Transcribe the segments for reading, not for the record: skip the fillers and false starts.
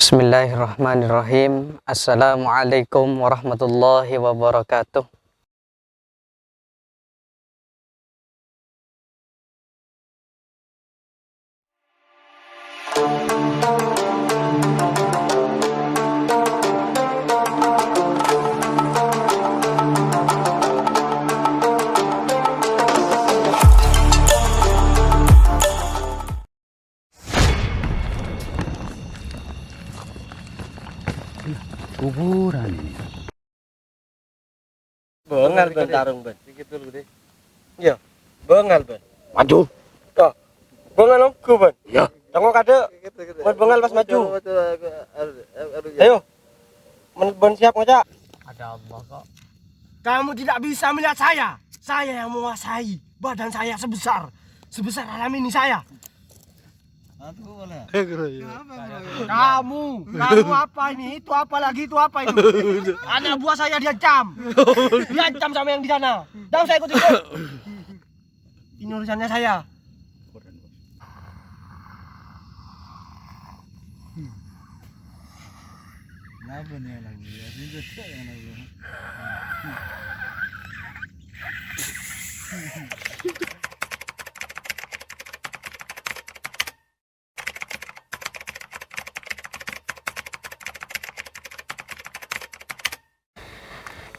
Bismillahirrahmanirrahim. Assalamualaikum warahmatullahi wabarakatuh. Kuburan ini. Bengal ben tarung ben. Dikit dulu deh. Iya. Bengal ben. Maju. Toh. Bengal aku ben. Ya. Tengok ada. Ben bengal pas maju. Ayo. Men ben siap ngajak. Ada Allah kok. Kamu tidak bisa melihat saya. Saya yang menguasai. Badan saya sebesar alam ini saya. Kamu apa ini? Itu apa lagi? Itu apa itu? Anak buah saya diancam sama yang di sana. Dan saya ikut. Ini urusannya saya.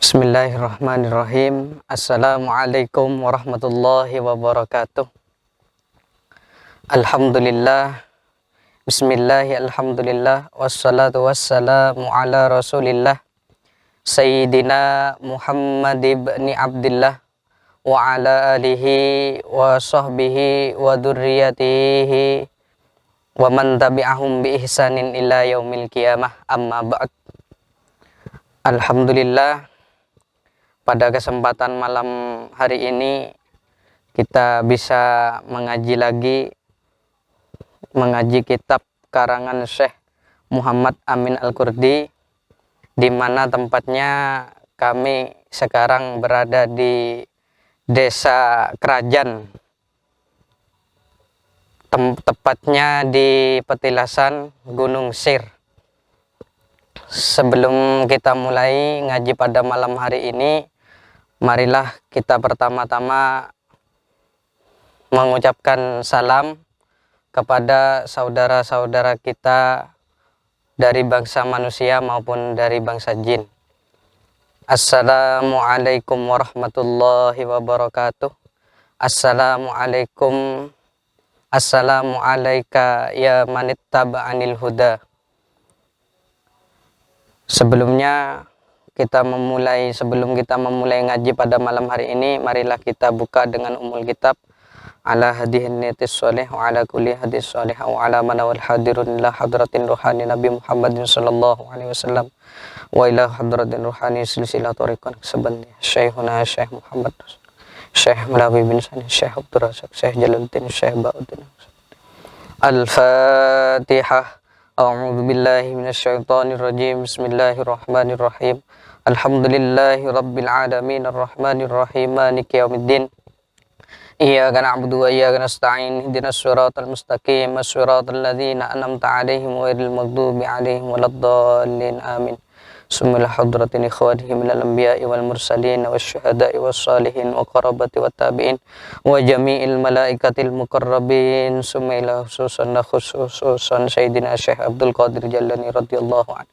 Bismillahirrahmanirrahim. Assalamualaikum warahmatullahi wabarakatuh. Alhamdulillah. Bismillahi alhamdulillah. Wassalatu wassalamu ala rasulillah Sayyidina Muhammad ibn Abdillah wa ala alihi wa sahbihi wa durriyatihi wa man tabi'ahum bi ihsanin ila yaumil qiyamah, amma ba'd. Alhamdulillah, pada kesempatan malam hari ini kita bisa mengaji kitab karangan Syekh Muhammad Amin Al-Qurdi, di mana tempatnya kami sekarang berada di Desa Kerajaan, tepatnya di petilasan Gunung Sir. Sebelum kita mulai ngaji pada malam hari ini, marilah kita pertama-tama mengucapkan salam kepada saudara-saudara kita dari bangsa manusia maupun dari bangsa jin. Assalamualaikum warahmatullahi wabarakatuh. Assalamualaikum. Assalamualaika ya manittaba'anil huda. Sebelum kita memulai ngaji pada malam hari ini, marilah kita buka dengan umul kitab ala hadihin niyatis sholih wa ala kulli hadis sholih wa ala manawal hadirun ila hadratin ruhani Nabi Muhammadin sallallahu alaihi wasallam wa ila hadratin ruhani silsilah tariqan sabani Syekhuna Syekh Muhammad Syekh Malawi bin Sani Syekh Abdul Razak Syekh Jalaluddin Syekh Ba'uddin. Al-Fatihah. A'udzu billahi minasyaitonir rajim. Bismillahirrahmanirrahim. Alhamdulillahi rabbil alamin arrahmanir rahim maliki yaumiddin. Iyyaka na'budu wa iyyaka nasta'in. Ihdinas siratal mustaqim, siratal ladzina an'amta 'alaihim ghairil maghdubi 'alaihim waladdallin. Amin. Summal hadratin ikhwanihi minal anbiya'i wal mursalin wasyuhada'i wassalihin wa qarabati wat tabi'in wa jami'il malaikatil muqarrabin. Summa ila khususan Sayyidina Syekh Abdul Qadir Jalani radhiyallahu anhu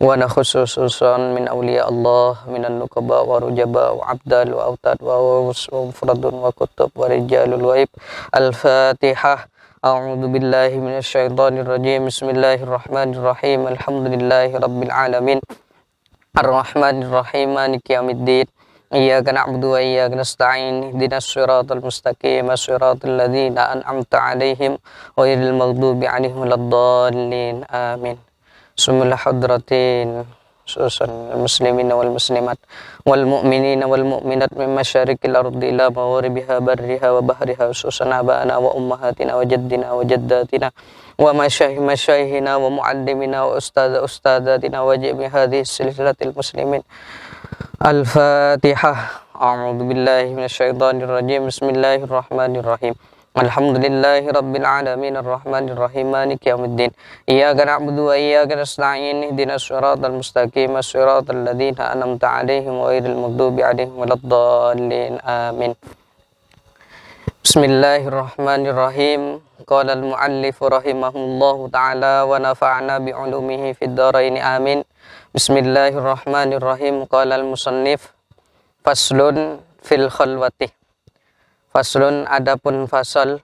wa na khususan min awliya Allah minan nuqaba wa rujaba wa abdal wa autad wa fradun wa kutub wa rijalul waib. Al-Fatihah. A'udzu billahi minasyaitonir rajim. Bismillahirrahmanirrahim. Alhamdulillahi rabbil alamin. Ar-Rahmanir Rahim maliki yaumiddin. Iyyaka na'budu wa iyyaka nasta'in. Ihdinas siratal mustaqim, siratal ladzina an'amta 'alaihim ghairil maghdubi 'alaihim waladdallin. Amin. Sumul hadratin susan muslimin wal muslimat wal mu'minin wal mu'minat min masyariqil ardi ila magharibiha barriha wa bahriha, susan abana wa ummahatina wa jaddina wa jaddatina wa masyayihina wa muallimina wa ustadatina wa jami hadhihi silsilatil muslimin. Al-Fatihah. A'udzu billahi minasyaitonir rajim. Bismillahirrahmanirrahim. Alhamdulillahi Rabbil Alamin Ar-Rahmanir Rahim Maliki Yawmiddin Iyyaka na'budu wa iyyaka nasta'in Ihdinas siratal mustaqim Siratal ladzina an'amta 'alaihim ghairil maghdubi 'alaihim waladdallin Amin. Bismillahirrahmanirrahim. Qala al-muallif rahimahullahu ta'ala wa nafa'na bi'ulumihi fid dharain amin. Bismillahirrahmanirrahim. Qala al-musannif faslun fil khalwati. Faslun adapun fasal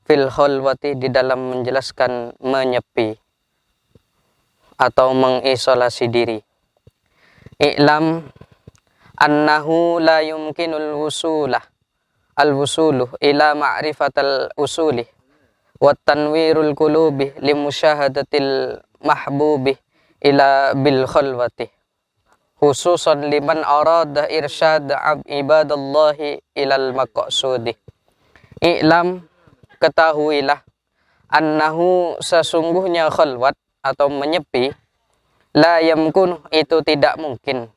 fil khalwati di dalam menjelaskan menyepi atau mengisolasi diri. I'lam annahu la yumkinul wusuluh ila ma'rifatal usuli wa tanwirul qulubi limusyahadatil mahbubi ila bil khalwati khususan liman arada irsyad ibadallahi ilal maqsudi. I'lam ketahuilah annahu sesungguhnya khalwat atau menyepi la yamkun itu tidak mungkin,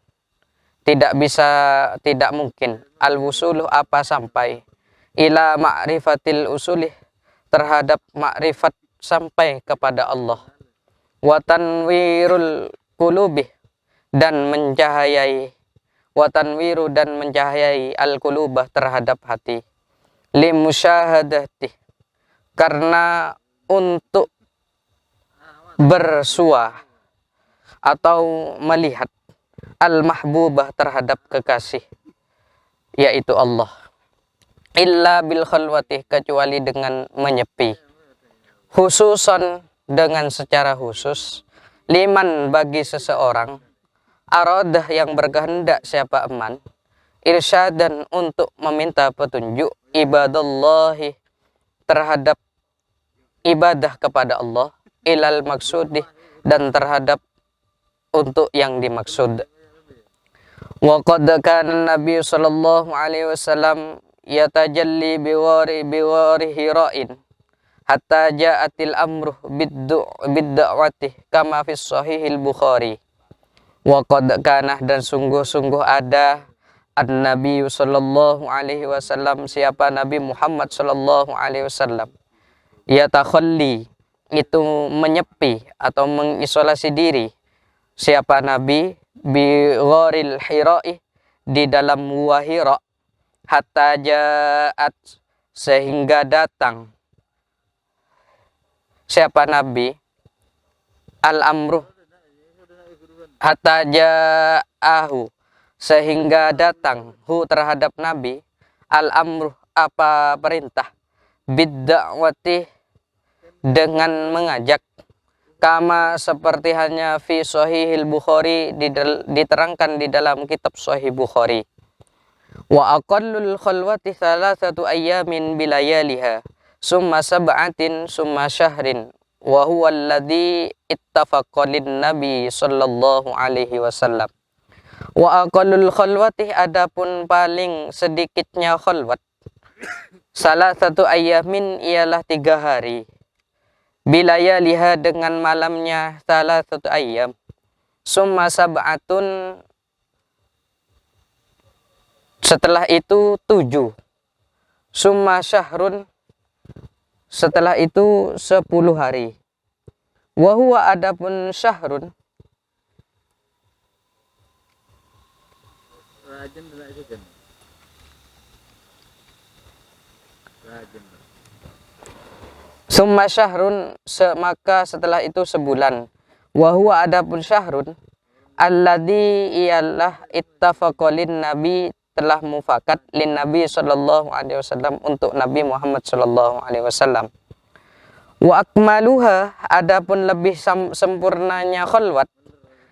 tidak mungkin al-wusuluh apa sampai ila ma'rifatil usulih terhadap makrifat sampai kepada Allah wa tanwirul qulubi dan mencahayai watanwiru dan mencahayai al-qulubah terhadap hati limusyahadati karena untuk bersua atau melihat al-mahbubah terhadap kekasih yaitu Allah illa bil khalwati kecuali dengan menyepi khususan dengan secara khusus liman bagi seseorang aradah yang berkehendak siapa eman irsyadan untuk meminta petunjuk ibadallahi terhadap ibadah kepada Allah ilal maksudih dan terhadap untuk yang dimaksud. Wa qad kana Nabi sallallahu alaihi wasallam yatajalli biwari hira'in hatta ja'atil amru bid-da'wati kama fi sahihil Bukhari. Wa qad kana dan sungguh-sungguh ada an-Nabi sallallahu alaihi wasallam siapa Nabi Muhammad sallallahu alaihi wasallam yatakhalli itu menyepi atau mengisolasi diri siapa Nabi bi gharil hira'i di dalam gua Hira hatta ja'at sehingga datang siapa Nabi al-amru hatta ja'ahu sehingga datang hu terhadap Nabi al-amru apa perintah bid-da'wati dengan mengajak kama seperti hanya fi sahihil Bukhari diterangkan di dalam kitab Sahih Bukhari. Wa aqallul khalwati thalathatu ayyamin bilayaliha summa sab'atin summa syahrin wa huwa alladhi ittafaqa lin nabi sallallahu alaihi wasallam. Wa aqallul khalwati adapun paling sedikitnya khalwat salah satu ayyamin ialah 3 hari bilayaliha dengan malamnya salah satu ayyam summa sab'atun setelah itu 7 summa syahrun setelah itu 10 hari wa huwa adapun syahrun summa syahrun maka setelah itu sebulan wa huwa adapun syahrun alladzi ialah ittafaqa lin nabi telah mufakat lin nabi sallallahu alaihi wasallam untuk Nabi Muhammad sallallahu alaihi wasallam. Wa akmaluha adapun lebih sempurnanya khalwat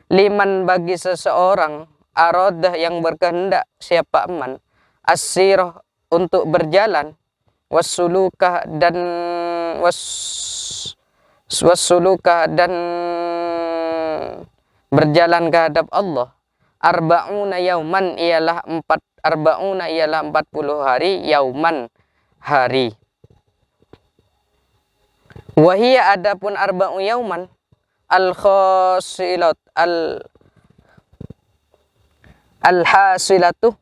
liman bagi seseorang aradah yang berkehendak siapa aman as-sirah untuk berjalan wasulukah dan wasulukah dan berjalan ke hadap Allah arba'una yauman ialah 40 hari yauman hari wahia adapun arba'u yauman al-khasilat al-hasilatu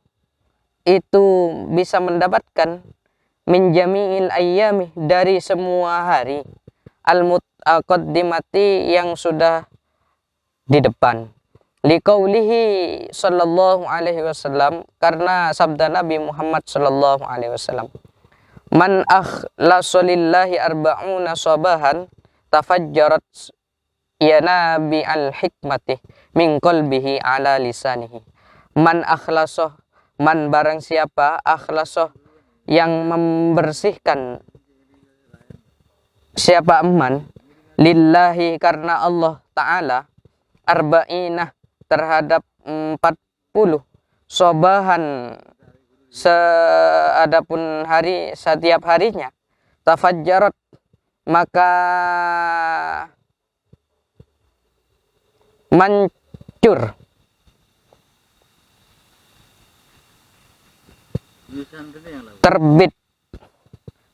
itu bisa mendapatkan min jami'il ayyami, dari semua hari, al-mutaqaddimati, yang sudah di depan. Liqaulihi sallallahu alaihi wasallam, karena sabda Nabi Muhammad sallallahu alaihi wasallam, man akhlasa lillahi arba'una sabahan tafajjarat yanabi al-hikmati min qalbihi ala lisanihi. Man akhlasa, man barang siapa, akhlasa yang membersihkan, siapa man, lillahi karena Allah Ta'ala, arba'inah terhadap 40 sobahan, seadapun hari, setiap harinya, tafajjarat, maka mancur, terbit,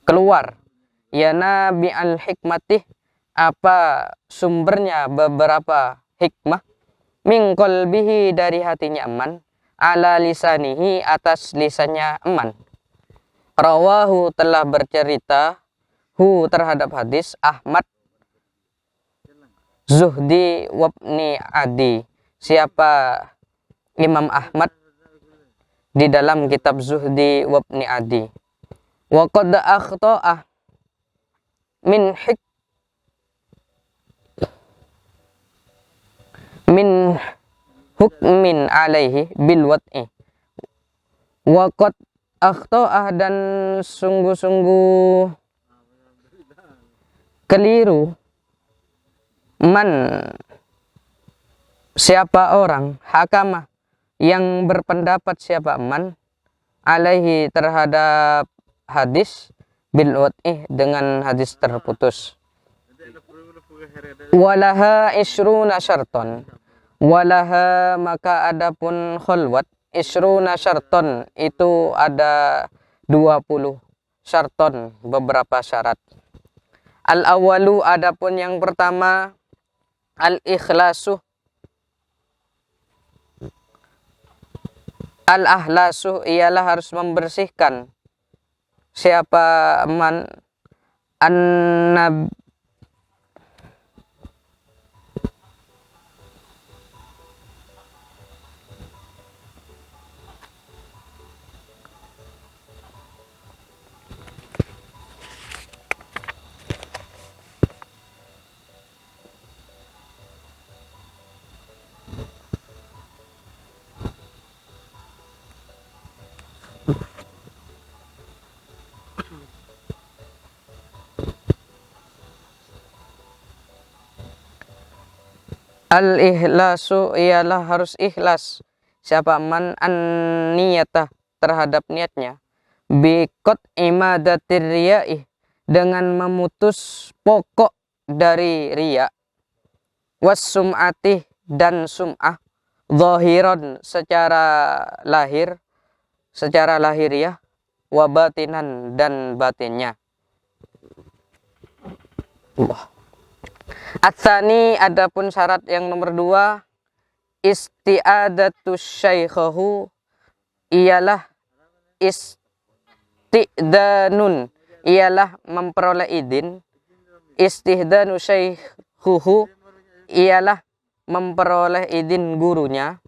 keluar, ya nabi al hikmatih, apa sumbernya, beberapa hikmah, min qalbihi, dari hatinya man, ala lisanihi, atas lisannya man. Rawahu, telah bercerita, hu terhadap hadis, Ahmad, Zuhdi, wabni Adi, siapa Imam Ahmad di dalam kitab Zuhdi wabni Adi. Wa qad akhta'ah min hukmin alaihi bil wat'i. Wa qad akhta'ah, dan sungguh-sungguh keliru, man siapa orang, hakama yang berpendapat, siapa man, alaihi terhadap hadis, bil wat'i dengan hadis terputus. Walaha isruna syarton, walaha maka adapun khulwat, isruna syarton itu ada 20 syarton, beberapa syarat. Al awalu, adapun yang pertama, al ikhlasu, al ahlasu, ialah harus membersihkan, siapa man, an al-ikhlasu, ialah harus ikhlas, siapa man, an-niyatah terhadap niatnya, biqat imadatir riya'i, dengan memutus pokok dari riya, was sum'ati, dan sum'ah, zahiran secara lahir, secara lahiriah, wa batinan, dan batinnya. Allah. Atsani, adapun syarat yang nomor 2, isti'adatus syaikhahu, ialah isti'danun, ialah memperoleh izin, istihdanu syaikhuhu, ialah memperoleh izin gurunya,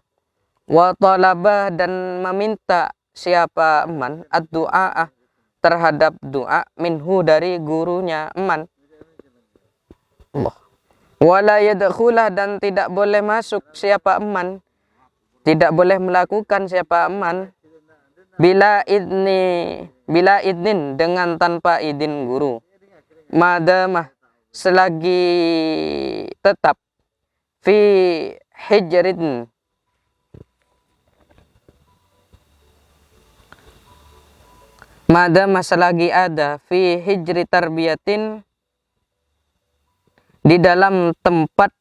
wa talabah, dan meminta, siapa man, ad-du'a, terhadap doa, minhu, dari gurunya man. Allah. Wala yadkhulah, dan tidak boleh masuk, siapa man, tidak boleh melakukan, siapa man, bila idnin, dengan tanpa izin guru, madamah, selagi tetap, fi hijrin, madamah selagi ada, fi hijri tarbiyatin, di dalam tempat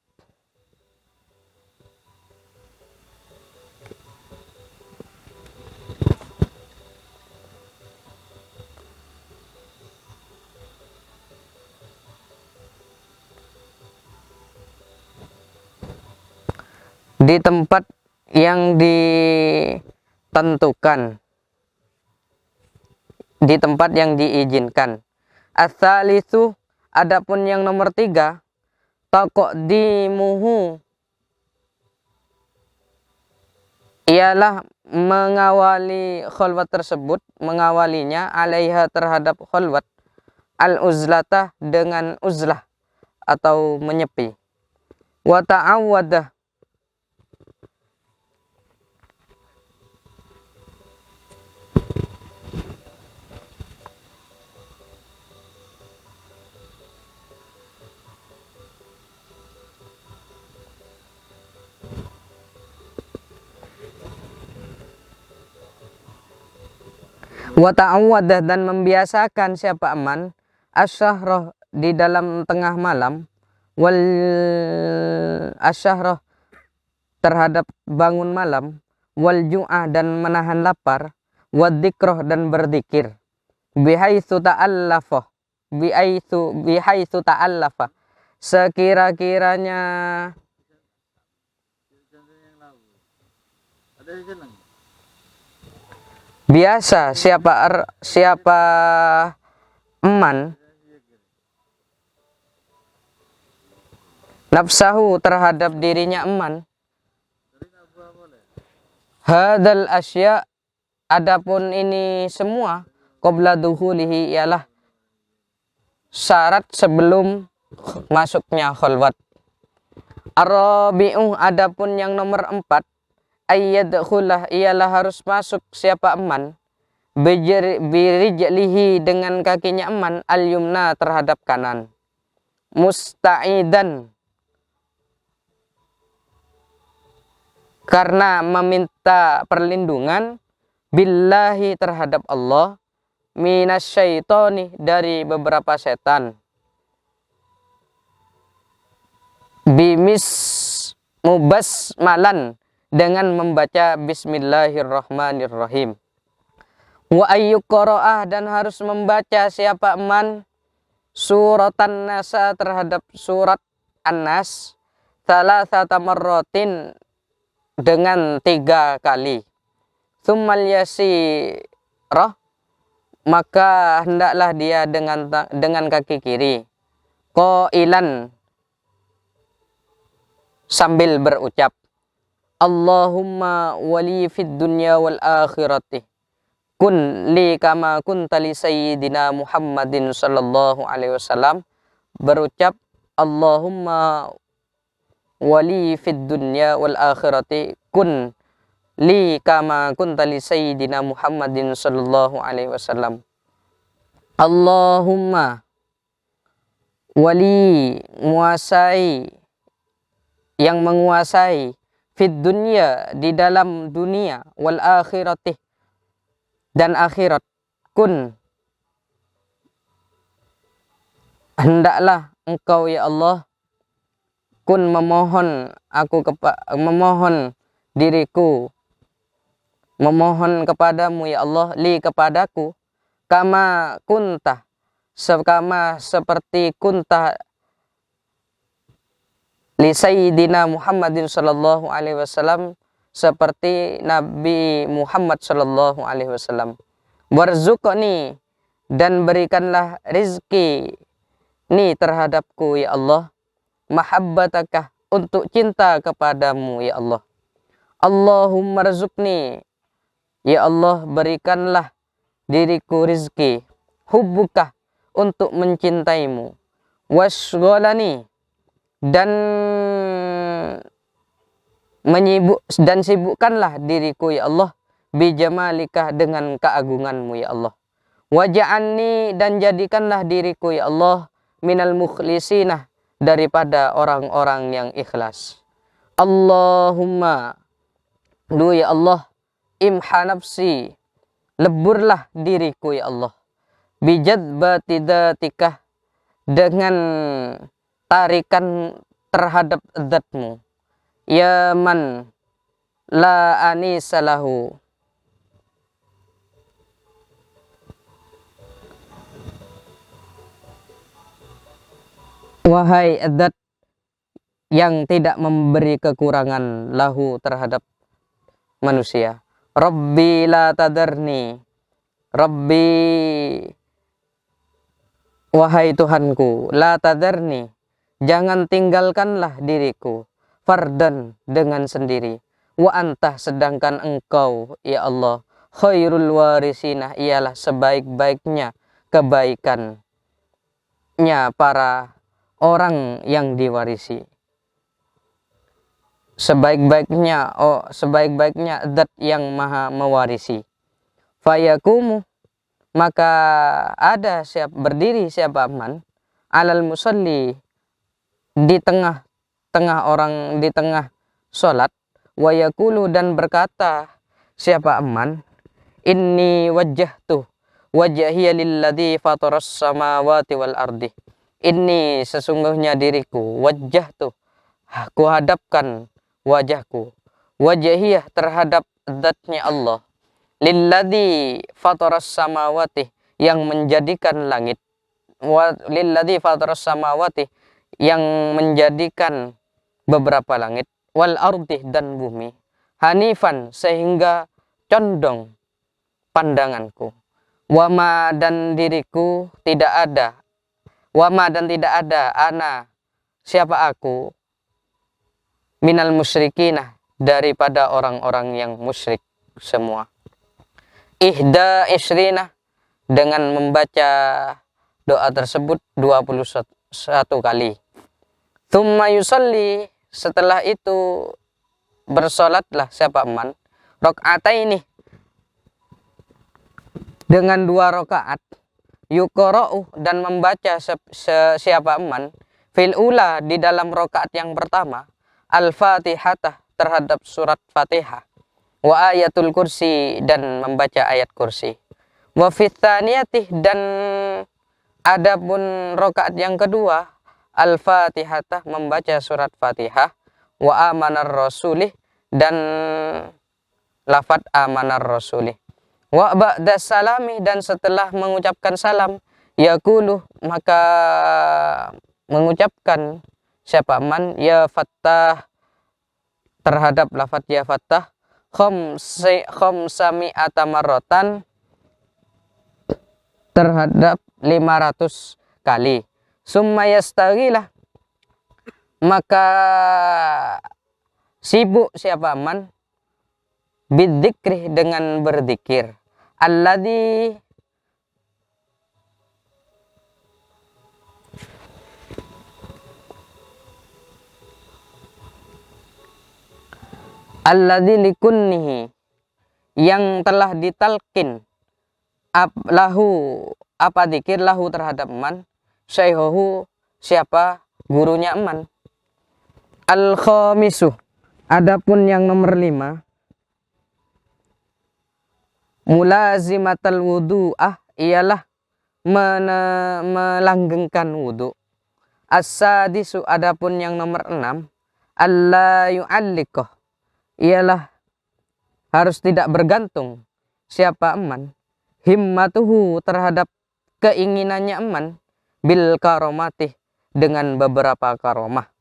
yang ditentukan, di tempat yang diizinkan. Ats-tsalitsu, adapun yang nomor 3, taqdimuhu, ialah mengawali khalwat tersebut, mengawalinya, alaiha terhadap khalwat, al-uzlatah dengan uzlah atau menyepi. Wa ta'awwadah, dan membiasakan siapa aman asyahroh di dalam tengah malam, wal asyahroh terhadap bangun malam, wal ju'ah dan menahan lapar, wadzikroh dan berzikir, bihaitsu ta'allafa sekira-kiranya biasa siapa eman nafsahu terhadap dirinya eman, hadal asya, adapun ini semua, qabla duhulihi, ialah syarat sebelum masuknya khalwat. Ar-rabi'u, adapun yang nomor 4, ayyadkhulah, ialah harus masuk siapa eman, birijlihi dengan kakinya eman, al-yumna terhadap kanan, musta'idan karena meminta perlindungan, billahi terhadap Allah, minasyaitoni dari beberapa setan, bimis mubasmalan dengan membaca bismillahirrahmanirrahim, wa ayyuqra'ah dan harus membaca siapa eman suratan nasa terhadap surat An-Nas, salasata marratin dengan 3 kali, tsummal yasirah, maka hendaklah dia dengan kaki kiri, qailan sambil berucap, Allahumma wali fid dunya wal akhirati kun li kama kunta li sayyidina Muhammadin sallallahu alaihi wasallam, berucap Allahumma wali fid dunya wal akhirati kun li kama kunta li sayyidina Muhammadin sallallahu alaihi wasallam. Allahumma wali, menguasai, yang menguasai, fid dunya di dalam dunia, wal akhirati dan akhirat, kun hendaklah engkau ya Allah, kun memohon memohon diriku, memohon kepadamu ya Allah, li kepadaku, kama kunta, seperti kunta li sayyidina Muhammadin sallallahu alaihi wasallam, seperti Nabi Muhammad sallallahu alaihi wasallam. Warzuqni, dan berikanlah rizki ni terhadapku ya Allah, mahabbatakah, untuk cinta kepadamu ya Allah. Allahumma rizukni, ya Allah berikanlah diriku rizki, hubbukah, untuk mencintaimu, wasgholani, dan sibukkanlah diriku ya Allah, bijamalika, dengan keagunganmu ya Allah. Waj'alni, dan jadikanlah diriku ya Allah, minal mukhlisinah, daripada orang-orang yang ikhlas. Allahumma, du ya Allah, imha nafsi, leburlah diriku ya Allah, bijadbati datikah, dengan tarikan terhadap zatmu, ya man la anisalahu, wahai zat yang tidak memberi kekurangan, lahu terhadap manusia. Rabbi la tadarni, Rabbi, wahai Tuhanku, la tadarni, jangan tinggalkanlah diriku, fardan, dengan sendiri, wa anta, sedangkan engkau ya Allah, khairul warisina, ialah sebaik-baiknya kebaikannya para orang yang diwarisi. Sebaik-baiknya zat yang maha mewarisi. Fayakumu, maka ada berdiri siapa man, alal musalli, di tengah orang, di tengah sholat, wa yaqulu, dan berkata siapa man, inni wajjahtu wajhiya lilladzi fataras samawati wal ardi. Inni, sesungguhnya diriku, wajjahtu, ku hadapkan wajahku, wajhiyah, terhadap zatnya Allah, lilladzi fataras samawati, yang menjadikan langit, lilladzi fataras samawati, yang menjadikan beberapa langit, wal ardi, dan bumi, hanifan, sehingga condong pandanganku, wama, dan diriku tidak ada, wama, dan tidak ada, ana, siapa aku, minal musyrikina, daripada orang-orang yang musyrik semua. Ihda isrina, dengan membaca doa tersebut 21 kali. Thumma yusalli, setelah itu bersolatlah siapa man, rakaataini, dengan 2 rakaat, yuqra'u, dan membaca siapa man, fil ula, di dalam rakaat yang pertama, al-fatihata, terhadap surat Fatihah, wa ayatul kursi, dan membaca ayat kursi, wa fithaniyatih, dan adapun rakaat yang kedua, al-fatihata, membaca surat Fatihah, wa amanar rasulih, dan lafad amanar rasulih, wa ba'da salami, dan setelah mengucapkan salam, yaqulu, maka mengucapkan siapa man, ya fattah, terhadap lafad ya fattah, khamsami'ata marratan, terhadap 500 kali. Summa yastaghilah, maka sibuk siapa man, bidzikri, dengan berzikir, alladzi, likunnihi, yang telah ditalkin lahu, apa dzikir, lahu, terhadap man, syaihuhu, siapa gurunya man. Al-khamisu, adapun yang nomor 5, mulazimatal wudu'ah, ialah melanggengkan wudu. As-sadisu, adapun yang nomor 6, alla yu'alliqah, ialah harus tidak bergantung siapa man, himmatuhu, terhadap keinginannya man, bil karomati, dengan beberapa karomah.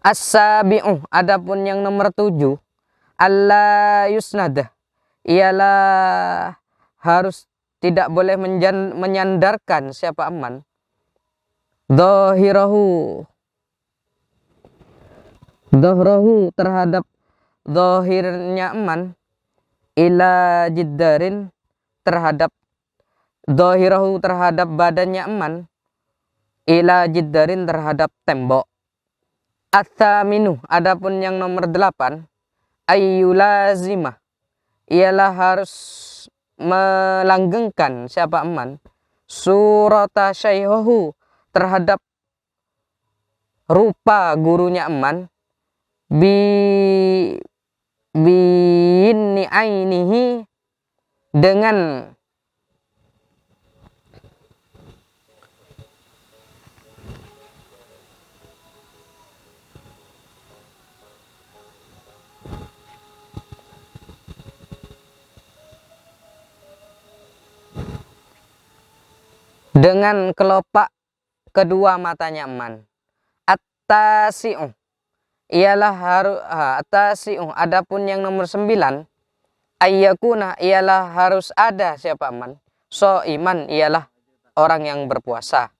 As-sabi'u, adapun yang nomor 7, alla yusnadah, ialah harus tidak boleh menyandarkan siapa man, dhahirahu, terhadap zahirnya man, ila jiddarin, terhadap dhahirahu, terhadap badannya man, ila jiddarin, terhadap tembok. Atsaminu, adapun yang nomor 8, ayyulazimah, ialah harus melanggengkan siapa man, surata syaihuhu, terhadap rupa gurunya man, binni ainihi, dengan kelopak kedua matanya man. At-tasi'u, ialah harus atasi'u, adapun yang nomor 9, ayyakuna ialah harus ada siapa man, so iman ialah orang yang berpuasa.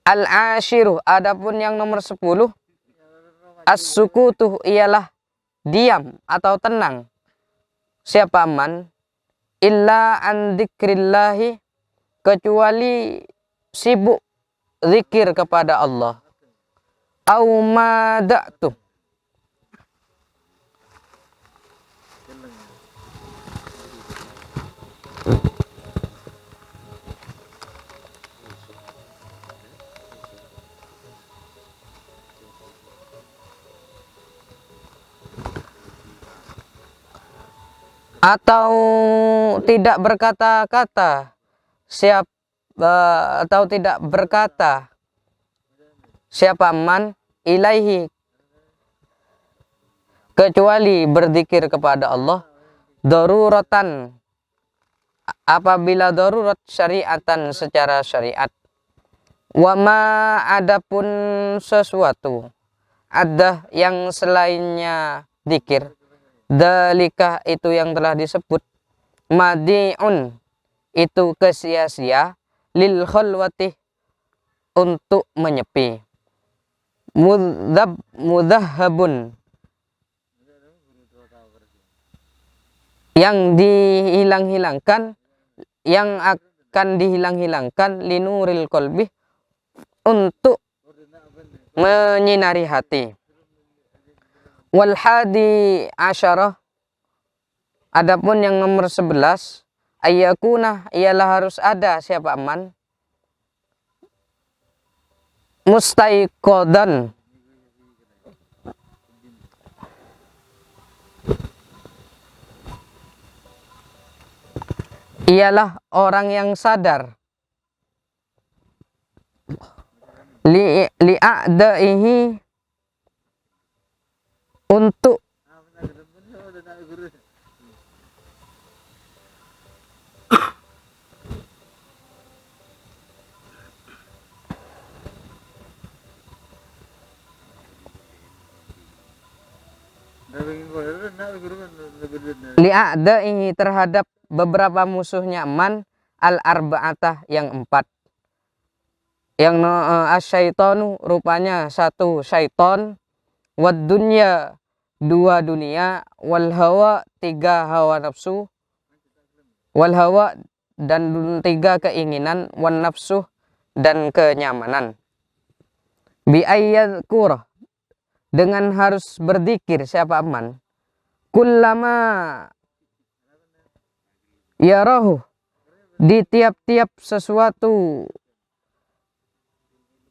Al-ashiru adapun yang nomor 10, as-sukutu ialah diam atau tenang siapa man, illa an dzikrillahi kecuali sibuk zikir kepada Allah. Au mada'tu atau tidak berkata-kata atau tidak berkata siapa man ilaihi kecuali berzikir kepada Allah, daruratan apabila darurat syariatan secara syariat, wama adapun sesuatu ada yang selainnya zikir, dalika itu yang telah disebut, madi'un itu kesia-sia, lil khalwati untuk menyepi, mudahhabun yang dihilang-hilangkan, yang akan dihilang-hilangkan, linuril qalbi untuk menyinari hati. Wal hadi asyarah adapun yang nomor 11, ayyakuna ialah harus ada siapa man, mustaiqodan ialah orang yang sadar, li'a'daihi untuk li'a'daihi terhadap beberapa musuhnya man, al-arba'atah yang 4, yang asyaitonu rupanya 1 syaiton, wad dunya 2 dunia, wal hawa 3 hawa nafsu, wal hawa dan 3 keinginan, wan nafsu dan kenyamanan. Bi ayyadkur dengan harus berzikir siapa man, kullama yarahu di tiap-tiap sesuatu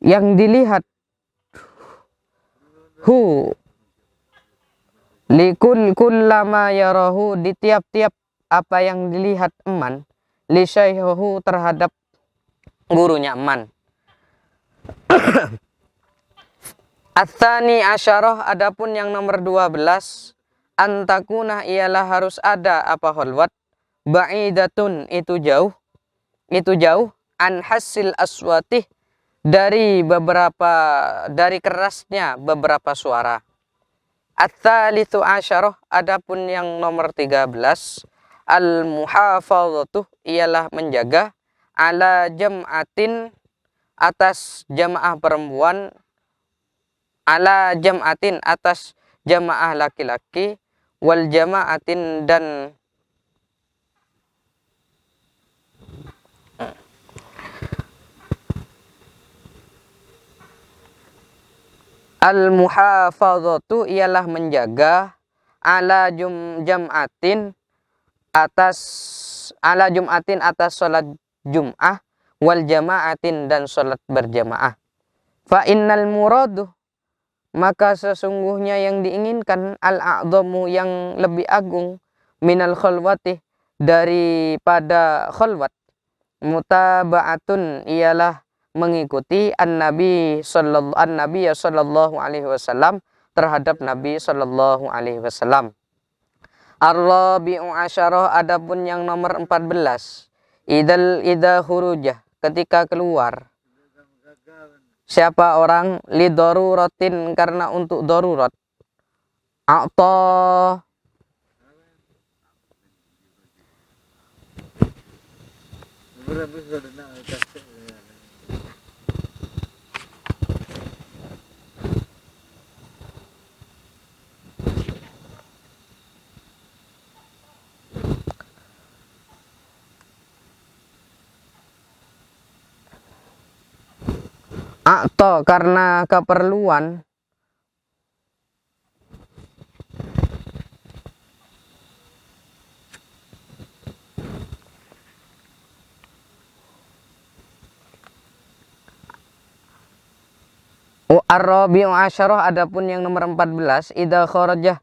yang dilihat, kullama yarahu di tiap-tiap apa yang dilihat eman, li syaihuhu terhadap gurunya eman. Ats-tsani asyarah adapun yang nomor 12, antakunah ialah harus ada apa khalwat, ba'idatun itu jauh, an hasil aswatih dari kerasnya beberapa suara. Ats-tsalitsu asyarah adapun yang nomor 13, al-muhafadzatu ialah menjaga, ala jam'atin atas jamaah perempuan, ala jam'atin atas jamaah laki-laki, wal jama'atin dan al-muhafadzatu ialah menjaga, ala jam'atin atas salat Jum'ah, wal jama'atin dan salat berjamaah. Fa innal muradu maka sesungguhnya yang diinginkan, al-a'dhamu yang lebih agung, minal khalwati daripada khalwat, mutaba'atun ialah mengikuti an-nabi sallallahu alaihi wasallam terhadap Nabi sallallahu alaihi wasallam. Ar-rabi'u asyarah adapun yang nomor 14, idza khurujah ketika keluar siapa orang, li daruratin karena untuk darurat, atau Atau karena keperluan. Ar-rabi'u asyarah, adapun yang nomor 14, idza kharajah,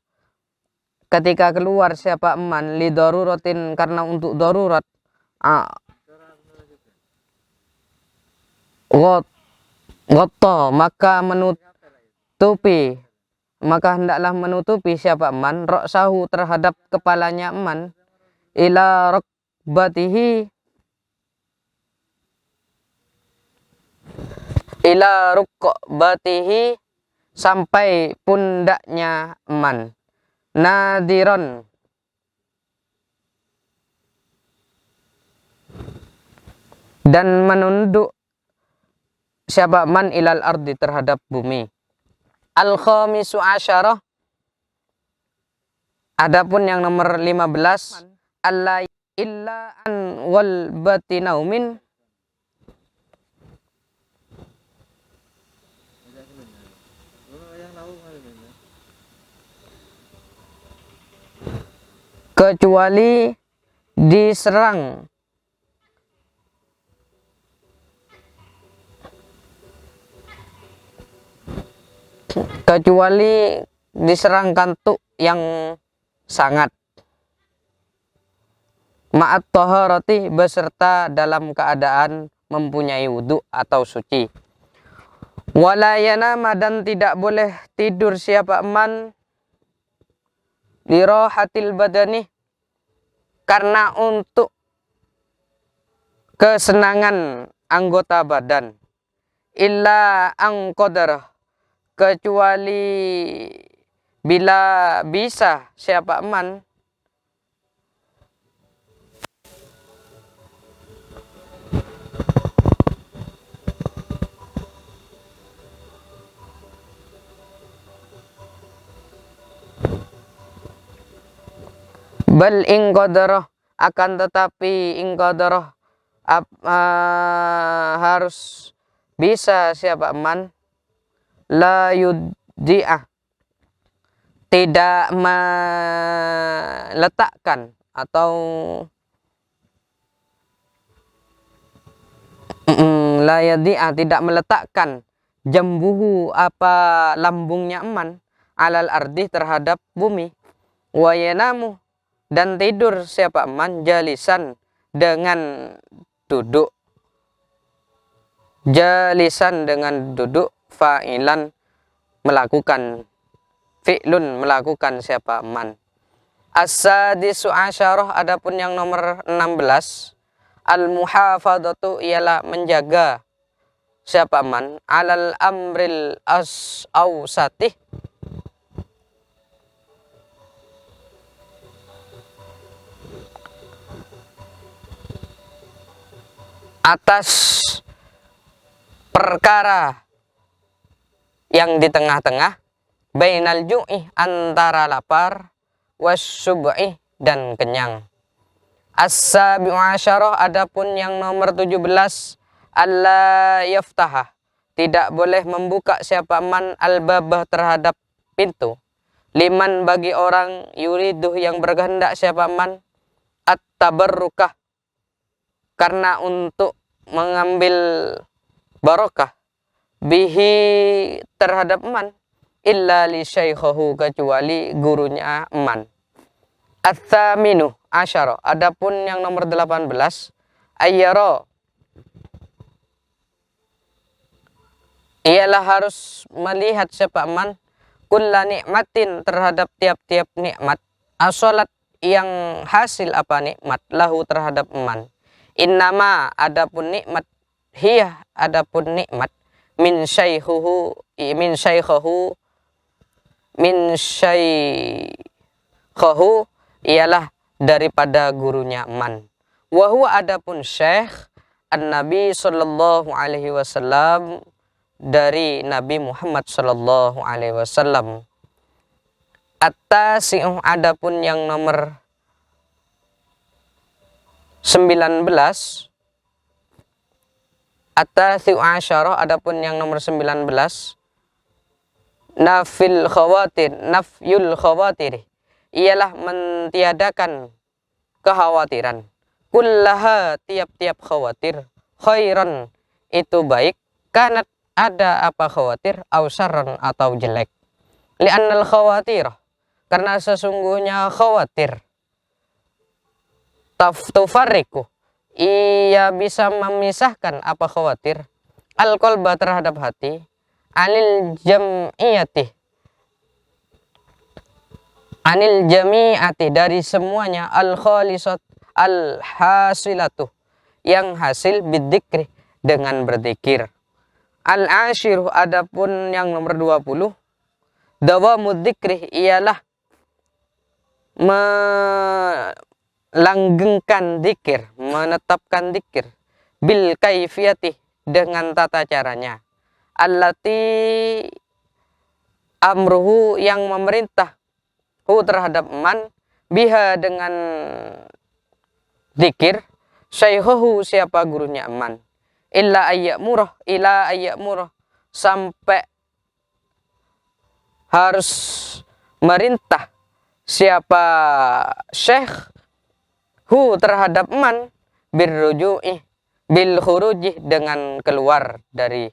ketika keluar siapa man, li daruratin, karena untuk darurat, ghatta, maka hendaklah menutupi siapa man, ra'sahu, terhadap kepalanya man, ila rukbatihi, sampai pundaknya man, nadiron, dan menunduk siapa man ilal ardi, terhadap bumi. Al-khamisu asyarah, adapun yang nomor 15, alla illa an wal batinaumin, kecuali diserang kantuk yang sangat, ma'at taharati, beserta dalam keadaan mempunyai wudhu atau suci. Wala yanama, dan tidak boleh tidur siapa man, lirahatil badani, karena untuk kesenangan anggota badan, illa ang qadarah, kecuali bila bisa siapa man bal ing qadarah, akan tetapi ing qadarah harus bisa siapa man, la yuddi'ah, tidak meletakkan atau la yuddi'ah, tidak meletakkan, jambuhu, apa lambungnya man, alal ardi, terhadap bumi. Wa yanamu, dan tidur siapa man, jalisan, dengan duduk, fa'ilan, melakukan, fi'lun, melakukan siapa man. As-sadisu asyarah, adapun yang nomor 16, al-muhafadatu, ialah menjaga siapa man, alal amril awsatih, atas perkara yang di tengah-tengah, bainal ju'i, antara lapar, wasyub'i, dan kenyang. As-sabi'u asyarah, adapun yang nomor 17, alla yaftaha, tidak boleh membuka siapa man, al-babah, terhadap pintu, liman, bagi orang, yuriduh, yang berkehendak siapa man, at-tabarrukah, karena untuk mengambil barokah, bihi, terhadap man, illa li syaikhahu, kecuali gurunya man. Ats-tsaminu asyara, adapun yang nomor 18, ayyara, ialah harus melihat siapa man, kulla nikmatin, terhadap tiap-tiap nikmat, asolat, yang hasil apa nikmat, lahu, terhadap man. Innama, adapun nikmat, hiya, adapun nikmat, min syaikhahu, ialah daripada gurunya man. Wa huwa, adapun syekh, An-Nabi sallallahu alaihi wasallam, dari Nabi Muhammad sallallahu alaihi wasallam. At-tasi'u, adapun yang nomor 19. At-tasi'u asyara, adapun yang nomor 19. Nafyul khawatir, ialah mentiadakan kekhawatiran. Kullaha, tiap-tiap khawatir, khairan, itu baik, kanat, ada apa khawatir, au syarran, atau jelek. Li'annal khawatir, karena sesungguhnya khawatir, tufarriqu, ia bisa memisahkan apa khawatir, al-qalba, terhadap hati, anil jami'ati, dari semuanya, al-khalisat, al-hasilatu, yang hasil, bidzikri, dengan berzikir. Al-ashiru, adapun yang nomor 20. Dawamud dzikri, ialah melanggengkan zikir, menetapkan zikir, bil kaifiyati, dengan tata caranya, allati amruhu, yang memerintah, hu, terhadap man, biha, dengan zikir, syaikhuhu, siapa gurunya man, illa ayyamurah, sampai harus merintah siapa syekh, hu, terhadap man, birruju'i, bil khuruji, dengan keluar dari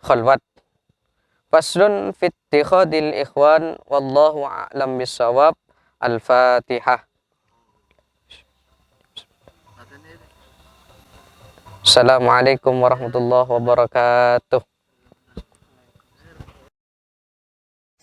khalwat. Faslun fit ittikhadil ikhwan, wallahu a'lam bissawab. Al-Fatihah. Assalamualaikum warahmatullahi wabarakatuh.